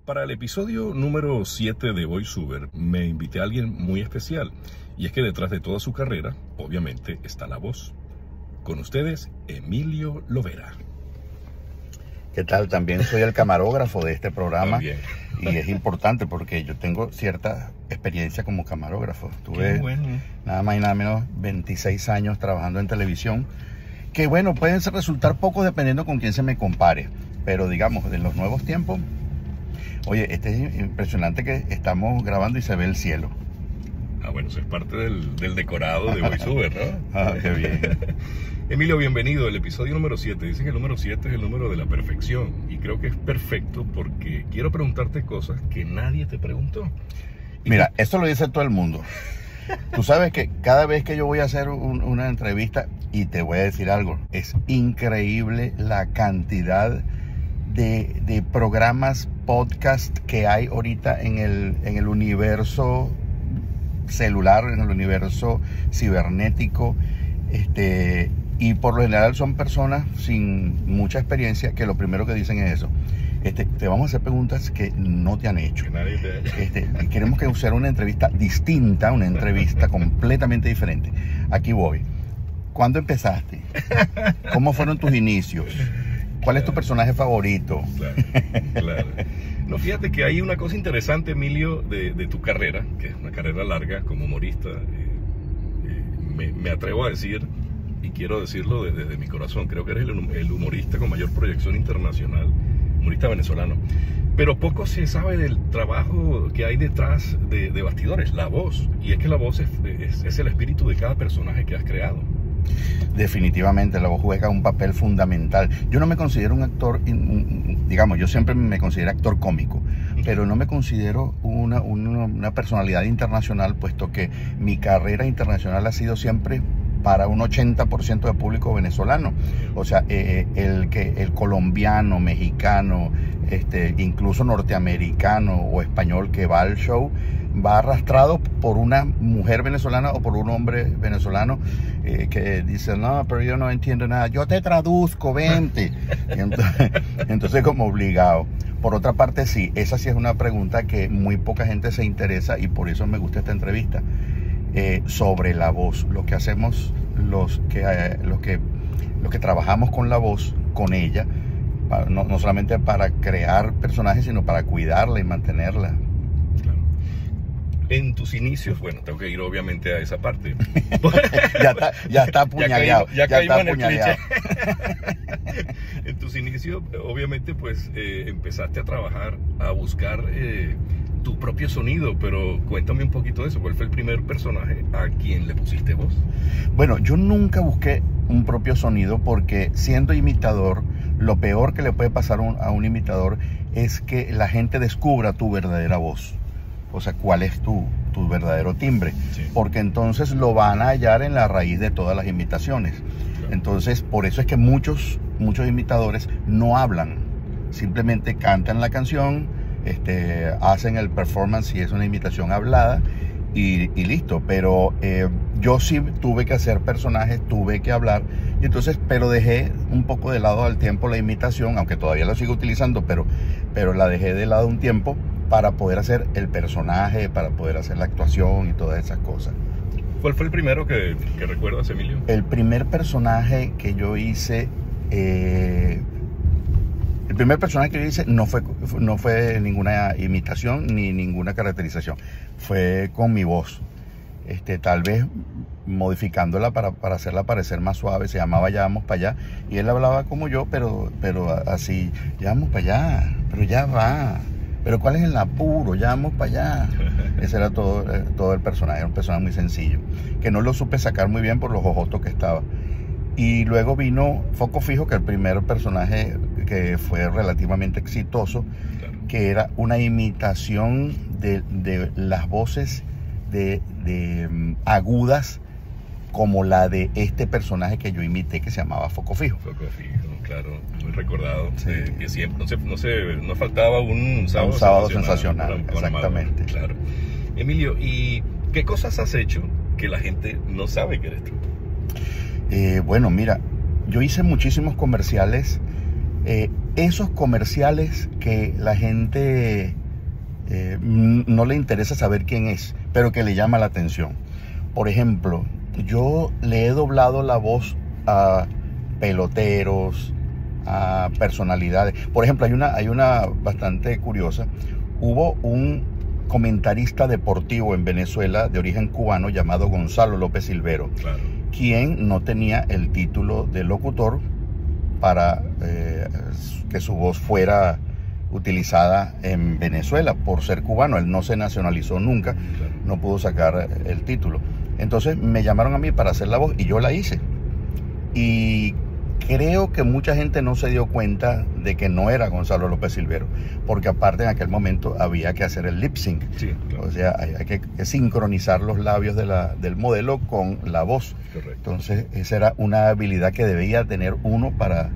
Para el episodio número 7 de VoiceOver me invité a alguien muy especial, y es que detrás de toda su carrera, obviamente, está la voz. Con ustedes, Emilio Lovera. ¿Qué tal? También soy el camarógrafo de este programa. Bien. Y es importante porque yo tengo cierta experiencia como camarógrafo. Tuve nada más y nada menos 26 años trabajando en televisión, que bueno, pueden resultar pocos dependiendo con quién se me compare, pero digamos, en los nuevos tiempos, oye, este es impresionante que estamos grabando y se ve el cielo. Ah, bueno, eso es parte del decorado de VoiceOver, ¿no? Ah, qué bien. Emilio, bienvenido. El episodio número 7. Dicen que el número 7 es el número de la perfección. Y creo que es perfecto porque quiero preguntarte cosas que nadie te preguntó. Mira, esto lo dice todo el mundo. Tú sabes que cada vez que yo voy a hacer una entrevista, y te voy a decir algo, es increíble la cantidad de programas, podcast que hay ahorita en el universo celular, en el universo cibernético, y por lo general son personas sin mucha experiencia que lo primero que dicen es eso. Te vamos a hacer preguntas que no te han hecho. Que nadie te ha hecho. Queremos que sea una entrevista distinta, una entrevista completamente diferente. Aquí voy. ¿Cuándo empezaste? ¿Cómo fueron tus inicios? ¿Cuál es tu personaje favorito? Claro. No, fíjate que hay una cosa interesante, Emilio, de tu carrera, que es una carrera larga como humorista. Me atrevo a decir, y quiero decirlo desde mi corazón, creo que eres el humorista con mayor proyección internacional, humorista venezolano. Pero poco se sabe del trabajo que hay detrás de bastidores, la voz. Y es que la voz es el espíritu de cada personaje que has creado. Definitivamente, la voz juega un papel fundamental. Yo no me considero un actor, digamos, yo siempre me considero actor cómico, pero no me considero una personalidad internacional, puesto que mi carrera internacional ha sido siempre para un 80% del público venezolano. O sea, el colombiano, mexicano, incluso norteamericano o español que va al show, va arrastrado por una mujer venezolana o por un hombre venezolano que dice, no, pero yo no entiendo nada, yo te traduzco, vente. Entonces como obligado. Por otra parte, sí, esa sí es una pregunta que muy poca gente se interesa, y por eso me gusta esta entrevista, sobre la voz. Lo que hacemos los que trabajamos con la voz, con ella, no solamente para crear personajes, sino para cuidarla y mantenerla. En tus inicios, bueno, tengo que ir obviamente a esa parte. ya está apuñaleado. Ya caímos en el cliché. En tus inicios, obviamente, pues empezaste a trabajar, a buscar tu propio sonido, pero cuéntame un poquito de eso. ¿Cuál fue el primer personaje a quien le pusiste voz? Bueno, yo nunca busqué un propio sonido, porque siendo imitador, lo peor que le puede pasar a un imitador es que la gente descubra tu verdadera voz. O sea, cuál es tu verdadero timbre. Sí. Porque entonces lo van a hallar en la raíz de todas las imitaciones. Claro. Entonces, por eso es que muchos imitadores no hablan. Simplemente cantan la canción, hacen el performance si es una imitación hablada, y listo. Pero yo sí tuve que hacer personajes, tuve que hablar. Y entonces, pero dejé un poco de lado al tiempo la imitación, aunque todavía la sigo utilizando, pero la dejé de lado un tiempo, para poder hacer el personaje, para poder hacer la actuación y todas esas cosas. ¿Cuál fue el primero que recuerdas, Emilio? El primer personaje que yo hice, no fue ninguna imitación ni ninguna caracterización. Fue con mi voz. Tal vez modificándola para hacerla parecer más suave. Se llamaba Ya Vamos Para Allá, y él hablaba como yo, pero así, ya vamos para allá, pero ya va. Pero ¿cuál es el apuro? Ya vamos para allá. Ese era todo el personaje. Era un personaje muy sencillo, que no lo supe sacar muy bien por los ojotos que estaba. Y luego vino Foco Fijo, que el primer personaje que fue relativamente exitoso, claro, que era una imitación de las voces agudas, como la de este personaje que yo imité, que se llamaba Foco Fijo. Foco Fijo, claro, muy recordado. Sí. Que siempre no faltaba un sábado, un sábado sensacional, exactamente. Claro. Emilio, ¿y qué cosas has hecho que la gente no sabe que eres tú? Bueno, mira, yo hice muchísimos comerciales Esos comerciales que la gente no le interesa saber quién es, pero que le llama la atención. Por ejemplo, yo le he doblado la voz a peloteros, a personalidades. Por ejemplo, hay una bastante curiosa. Hubo un comentarista deportivo en Venezuela de origen cubano llamado Gonzalo López Silvero, Claro. quien no tenía el título de locutor para que su voz fuera utilizada en Venezuela por ser cubano. Él no se nacionalizó nunca, Claro. no pudo sacar el título. Entonces me llamaron a mí para hacer la voz y yo la hice. Y creo que mucha gente no se dio cuenta de que no era Gonzalo López Silvero, porque aparte en aquel momento había que hacer el lip sync. Sí, claro. O sea, hay que sincronizar los labios del modelo con la voz. Correcto. Entonces, esa era una habilidad que debía tener uno para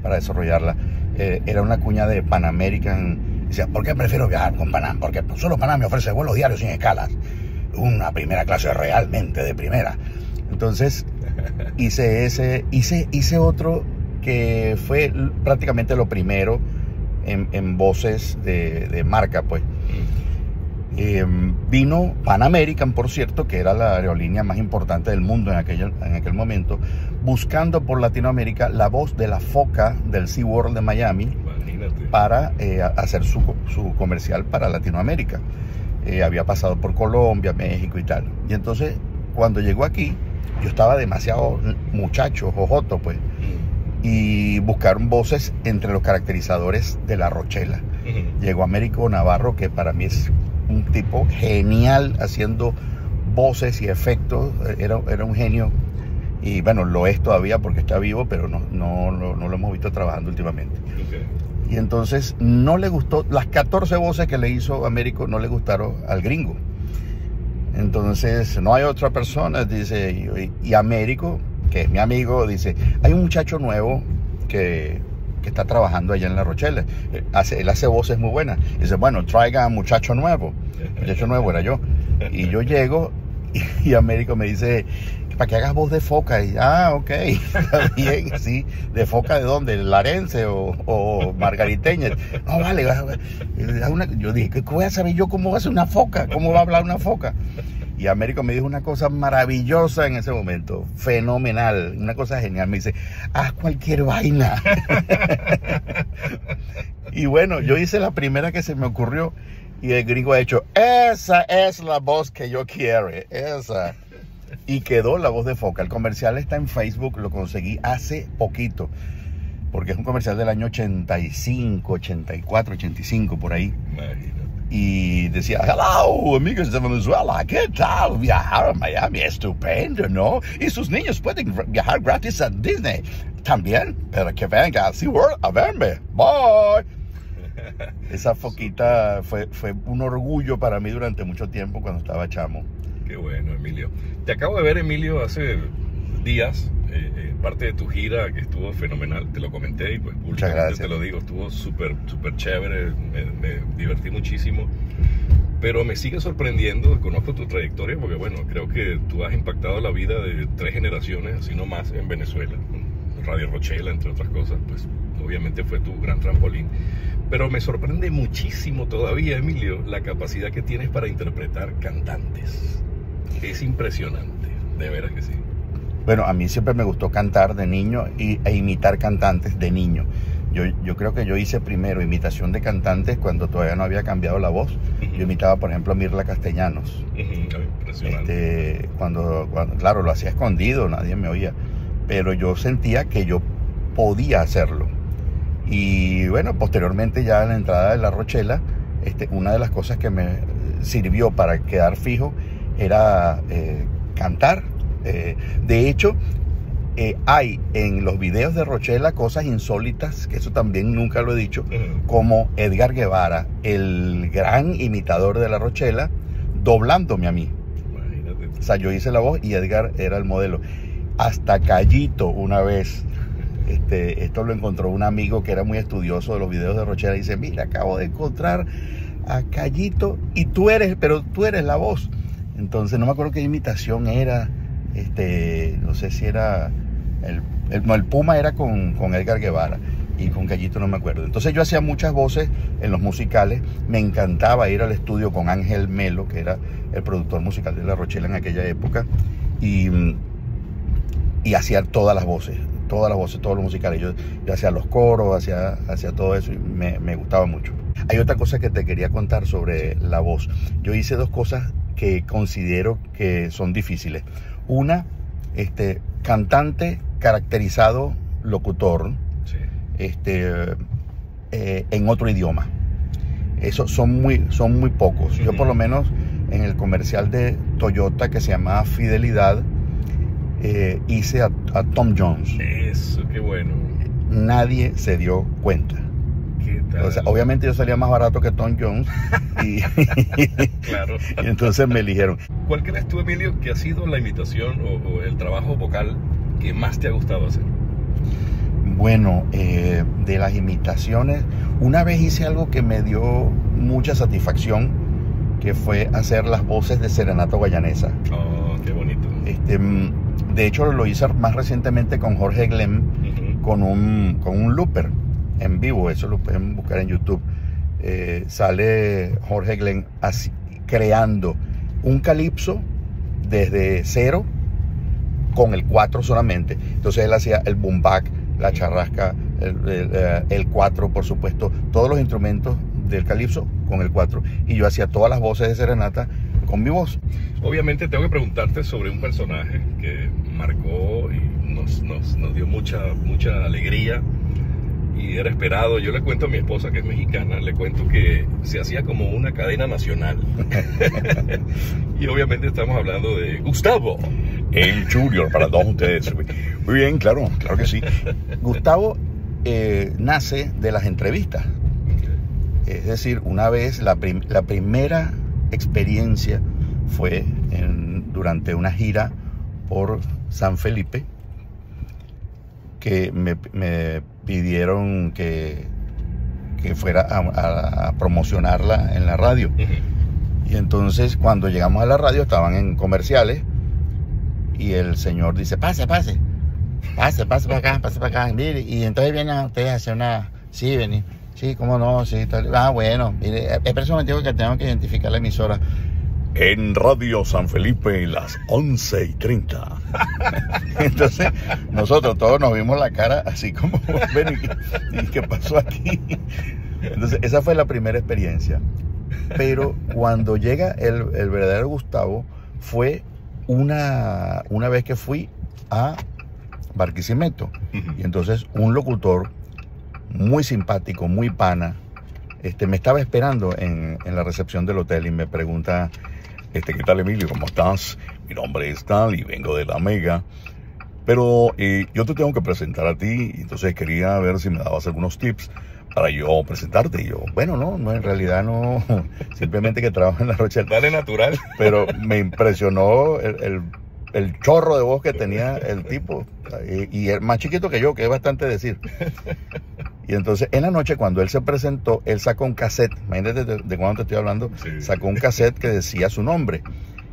desarrollarla. Era una cuña de Pan American. Decía, ¿por qué prefiero viajar con Panam? Porque solo Panam me ofrece vuelos diarios sin escalas. Una primera clase realmente de primera. Entonces, hice otro que fue prácticamente lo primero en voces de marca, pues. Vino Pan American, por cierto, que era la aerolínea más importante del mundo en aquel momento, buscando por Latinoamérica la voz de la foca del SeaWorld de Miami. Imagínate. Para hacer su comercial para Latinoamérica. Había pasado por Colombia, México y tal. Y entonces, cuando llegó aquí, yo estaba demasiado muchacho, jojoto, pues. Y buscaron voces entre los caracterizadores de La Rochela. Llegó Américo Navarro, que para mí es un tipo genial haciendo voces y efectos. Era un genio. Y bueno, lo es todavía porque está vivo, pero no lo hemos visto trabajando últimamente. Okay. Y entonces no le gustó, las 14 voces que le hizo Américo no le gustaron al gringo. Entonces no hay otra persona, dice, y Américo, que es mi amigo, dice, hay un muchacho nuevo que está trabajando allá en La Rochela. Él hace voces muy buenas. Dice, bueno, traiga a muchacho nuevo. Muchacho nuevo era yo. Y yo llego y Américo me dice, para que hagas voz de foca. Y, ok, está bien, sí. ¿De foca de dónde? ¿Larense o margariteña? No, vale. Yo dije, ¿qué voy a saber yo cómo va a ser una foca? ¿Cómo va a hablar una foca? Y Américo me dijo una cosa maravillosa en ese momento, fenomenal, una cosa genial. Me dice, haz cualquier vaina. Y bueno, yo hice la primera que se me ocurrió y el gringo ha hecho, esa es la voz que yo quiero, esa. Y quedó la voz de foca. El comercial está en Facebook, lo conseguí hace poquito, porque es un comercial del año 85, 84, 85, por ahí. Imagínate. Y decía, hello, amigos de Venezuela, ¿qué tal? Viajar a Miami, estupendo, ¿no? Y sus niños pueden viajar gratis a Disney también, pero que venga a SeaWorld a verme. Bye. Esa foquita fue un orgullo para mí durante mucho tiempo cuando estaba chamo. Qué bueno, Emilio. Te acabo de ver, Emilio, hace días, parte de tu gira que estuvo fenomenal, te lo comenté y pues públicamente te lo digo, estuvo súper chévere, me divertí muchísimo, pero me sigue sorprendiendo, conozco tu trayectoria porque bueno, creo que tú has impactado la vida de 3 generaciones, así no más, en Venezuela, Radio Rochela, entre otras cosas, pues obviamente fue tu gran trampolín, pero me sorprende muchísimo todavía, Emilio, la capacidad que tienes para interpretar cantantes. Es impresionante, de veras que sí. Bueno, a mí siempre me gustó cantar de niño e imitar cantantes de niño. Yo creo que yo hice primero imitación de cantantes cuando todavía no había cambiado la voz. Yo imitaba, por ejemplo, a Mirla Castellanos. Impresionante. Cuando, claro, lo hacía escondido, nadie me oía. Pero yo sentía que yo podía hacerlo. Y bueno, posteriormente ya en la entrada de La Rochela, una de las cosas que me sirvió para quedar fijo era cantar. De hecho, hay en los videos de Rochela cosas insólitas, que eso también nunca lo he dicho, como Edgar Guevara, el gran imitador de La Rochela, doblándome a mí. Imagínate. O sea, yo hice la voz y Edgar era el modelo. Hasta Callito una vez, esto lo encontró un amigo que era muy estudioso de los videos de Rochela y dice, mira, acabo de encontrar a Callito y tú eres la voz. Entonces no me acuerdo qué imitación era. No sé si era el Puma era con Edgar Guevara y con Gallito no me acuerdo. Entonces yo hacía muchas voces en los musicales. Me encantaba ir al estudio con Ángel Melo, que era el productor musical de La Rochela en aquella época, y hacía todas las voces, todos los musicales. Yo hacía los coros, hacía todo eso y me gustaba mucho. Hay otra cosa que te quería contar sobre la voz. Yo hice dos cosas que considero que son difíciles. Una, cantante caracterizado locutor, sí, en otro idioma. Eso son muy pocos. Yo por lo menos en el comercial de Toyota que se llamaba Fidelidad, hice a Tom Jones. Eso, qué bueno. Nadie se dio cuenta. ¿Qué tal? O sea, obviamente yo salía más barato que Tom Jones y, claro. Y entonces me eligieron. ¿Cuál crees tú, Emilio, que ha sido la imitación o el trabajo vocal que más te ha gustado hacer? Bueno, de las imitaciones, una vez hice algo que me dio mucha satisfacción, que fue hacer las voces de Serenata Guayanesa. Oh, qué bonito. De hecho, lo hice más recientemente con Jorge Glem, con un looper en vivo. Eso lo pueden buscar en YouTube. Sale Jorge Glem así, creando un calipso desde cero con el 4 solamente. Entonces él hacía el boom bap, la charrasca, el 4, por supuesto, todos los instrumentos del calipso con el 4. Y yo hacía todas las voces de Serenata con mi voz. Obviamente tengo que preguntarte sobre un personaje que marcó y nos dio mucha alegría y era esperado. Yo le cuento a mi esposa, que es mexicana, le cuento que se hacía como una cadena nacional. Y obviamente estamos hablando de Gustavo, el Junior, para todos ustedes. Muy bien, claro que sí. Gustavo nace de las entrevistas. Es decir, una vez, la primera experiencia fue durante una gira por San Felipe, que me pidieron que fuera a promocionarla en la radio. Y entonces cuando llegamos a la radio estaban en comerciales y el señor dice: pase para acá, mire. Y entonces vienen ustedes a hacer una... Sí, vení. Sí, cómo no, sí, tal. Ah, bueno, mire, es un momento que tengo que identificar la emisora. En Radio San Felipe, las 11:30. Entonces, nosotros todos nos vimos la cara así como, ven, ¿y qué pasó aquí? Entonces, esa fue la primera experiencia. Pero cuando llega el verdadero Gustavo, fue una vez que fui a Barquisimeto. Y entonces, un locutor muy simpático, muy pana, me estaba esperando en la recepción del hotel y me pregunta: ¿qué tal, Emilio? ¿Cómo estás? Mi nombre es tal y vengo de La Mega, pero yo te tengo que presentar a ti, entonces quería ver si me dabas algunos tips para yo presentarte. Y yo, bueno, no, en realidad no, simplemente que trabajo en La Rochela. Dale natural. Pero me impresionó el chorro de voz que tenía el tipo, y el más chiquito que yo, que es bastante decir. Y entonces en la noche, cuando él se presentó, él sacó un cassette. Imagínate de cuándo te estoy hablando. Sí. Sacó un cassette que decía su nombre.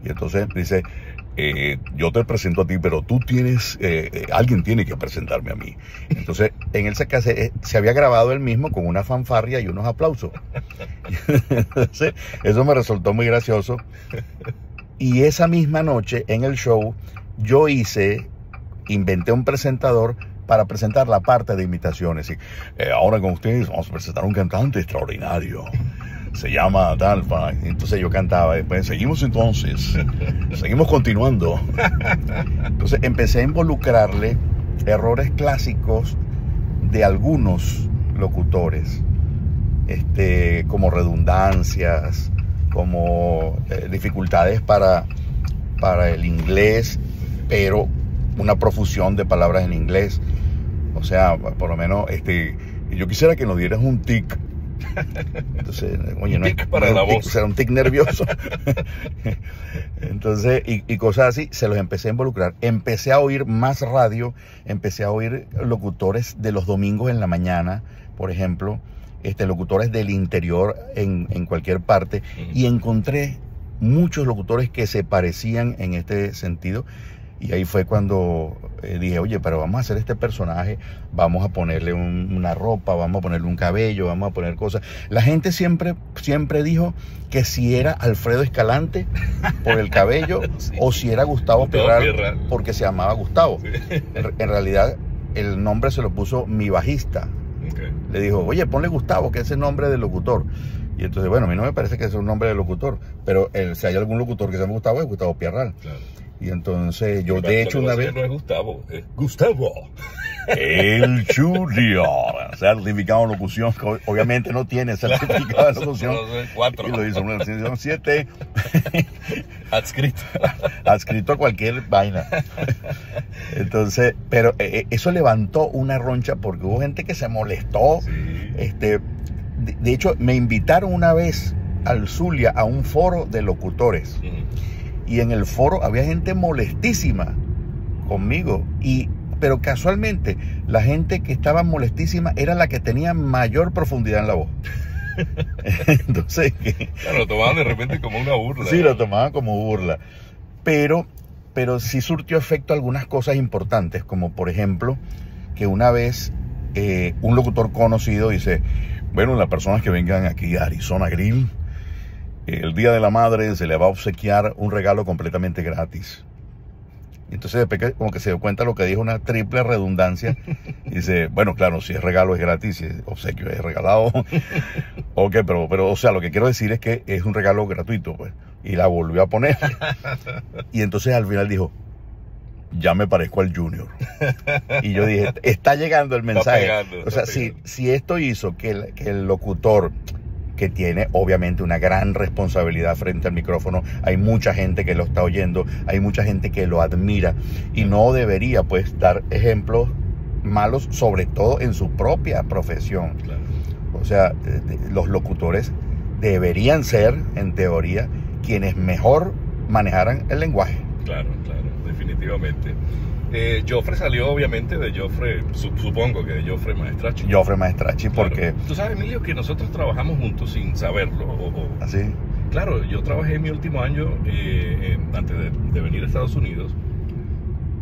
Y entonces dice: yo te presento a ti, pero tú tienes, alguien tiene que presentarme a mí. Entonces en ese cassette se había grabado él mismo con una fanfarria y unos aplausos. Entonces eso me resultó muy gracioso. Y esa misma noche en el show yo inventé un presentador para presentar la parte de imitaciones. Y, ahora con ustedes vamos a presentar un cantante extraordinario. Se llama Talfa. Entonces yo cantaba. Después seguimos continuando. Entonces empecé a involucrarle errores clásicos de algunos locutores, como redundancias, como dificultades para el inglés, pero una profusión de palabras en inglés. O sea, por lo menos, yo quisiera que nos dieras un tic. Entonces, oye, no tic para la voz. O sea, un tic nervioso. Entonces, y cosas así, se los empecé a involucrar. Empecé a oír más radio, empecé a oír locutores de los domingos en la mañana, por ejemplo, locutores del interior en cualquier parte, y encontré muchos locutores que se parecían en este sentido. Y ahí fue cuando dije, oye, pero vamos a hacer este personaje, vamos a ponerle una ropa, vamos a ponerle un cabello, vamos a poner cosas. La gente siempre dijo que si era Alfredo Escalante por el cabello sí. O si era Gustavo Pirral porque se llamaba Gustavo. Sí. En realidad el nombre se lo puso mi bajista. Okay. Le dijo, oye, ponle Gustavo, que es el nombre del locutor. Y entonces, bueno, a mí no me parece que sea un nombre de locutor, pero si hay algún locutor que se llama Gustavo, es Gustavo Pirral. Claro. Y entonces yo, de hecho, una vez... No es Gustavo, es Gustavo. El Junior, certificado de locución, que obviamente no tiene certificado de locución. 4. Y lo hizo una versión 7. Adscrito. Adscrito a cualquier vaina. Entonces, pero eso levantó una roncha porque hubo gente que se molestó. Sí. De hecho, me invitaron una vez al Zulia a un foro de locutores. Y en el foro había gente molestísima conmigo. Pero casualmente, la gente que estaba molestísima era la que tenía mayor profundidad en la voz. Entonces... Claro, lo tomaban de repente como una burla. Sí, lo tomaban como burla. Pero sí surtió efecto algunas cosas importantes, como por ejemplo, que una vez un locutor conocido dice, bueno, las personas que vengan aquí a Arizona Grill, el Día de la Madre se le va a obsequiar un regalo completamente gratis. Y entonces después como que se dio cuenta lo que dijo, una triple redundancia. Y dice, bueno, claro, si es regalo es gratis, si es obsequio es regalado. Ok, pero o sea, lo que quiero decir es que es un regalo gratuito, pues. Y la volvió a poner. Y entonces al final dijo, ya me parezco al Junior. Y yo dije, está llegando el mensaje. O sea, si esto hizo que el locutor, que tiene obviamente una gran responsabilidad frente al micrófono, hay mucha gente que lo está oyendo, hay mucha gente que lo admira y no debería pues dar ejemplos malos, sobre todo en su propia profesión. Claro. O sea, los locutores deberían ser, en teoría, quienes mejor manejaran el lenguaje. Claro, definitivamente. Joffre salió obviamente de Joffre, supongo que de Joffre Maestracci. Joffre Maestracci, claro. Porque... Tú sabes, Emilio, que nosotros trabajamos juntos sin saberlo. ¿Así? Claro, yo trabajé en mi último año, antes de venir a Estados Unidos,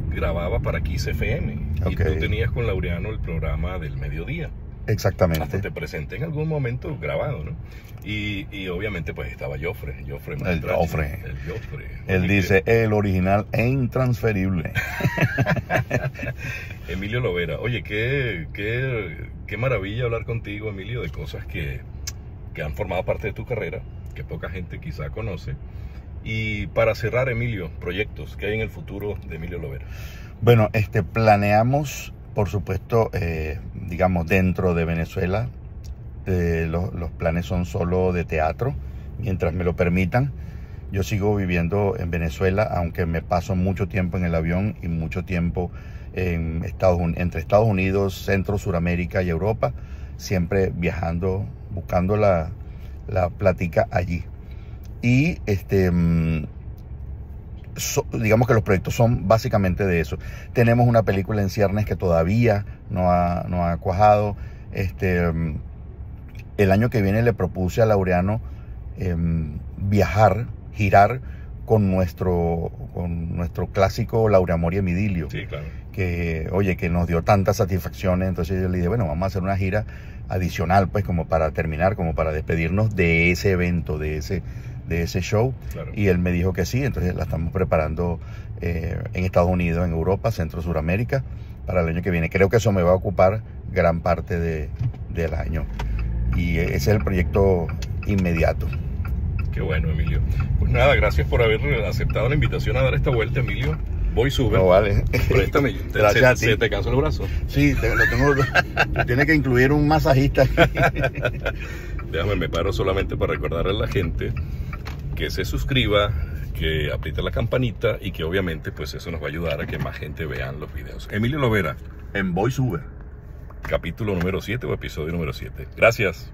grababa para Kiss FM. Okay. Y tú tenías con Laureano el programa del mediodía. Exactamente. Hasta te presenté en algún momento grabado, ¿no? Y obviamente pues estaba Joffre Maestracci. Él dice, el original e intransferible. Emilio Lovera. Oye, qué maravilla hablar contigo, Emilio, de cosas que han formado parte de tu carrera, que poca gente quizá conoce. Y para cerrar, Emilio, proyectos que hay en el futuro de Emilio Lovera. Bueno, planeamos... Por supuesto, digamos, dentro de Venezuela, los planes son solo de teatro, mientras me lo permitan. Yo sigo viviendo en Venezuela, aunque me paso mucho tiempo en el avión y mucho tiempo entre Estados Unidos, Centro, Suramérica y Europa, siempre viajando, buscando la plática allí. Y digamos que los proyectos son básicamente de eso. Tenemos una película en ciernes que todavía no ha cuajado. El año que viene le propuse a Laureano girar con nuestro clásico Laureamor y Emidilio. Sí, claro. Que, oye, que nos dio tantas satisfacciones. Entonces yo le dije, bueno, vamos a hacer una gira adicional, pues, como para terminar, como para despedirnos de ese evento, de ese show. Claro. Y él me dijo que sí, entonces la estamos preparando en Estados Unidos, en Europa, Centro, Suramérica, para el año que viene. Creo que eso me va a ocupar gran parte del año. Y ese es el proyecto inmediato. Qué bueno, Emilio. Pues nada, gracias por haber aceptado la invitación a dar esta vuelta, Emilio. Voy sube. No, vale. Préstame. ¿Se te cansó el brazo? Sí, lo tengo. Tiene que incluir un masajista. Déjame, me paro solamente para recordarle a la gente que se suscriba, que apriete la campanita y que obviamente pues eso nos va a ayudar a que más gente vean los videos. Emilio Lovera, en VoiceOver. Capítulo número 7 o episodio número 7. Gracias.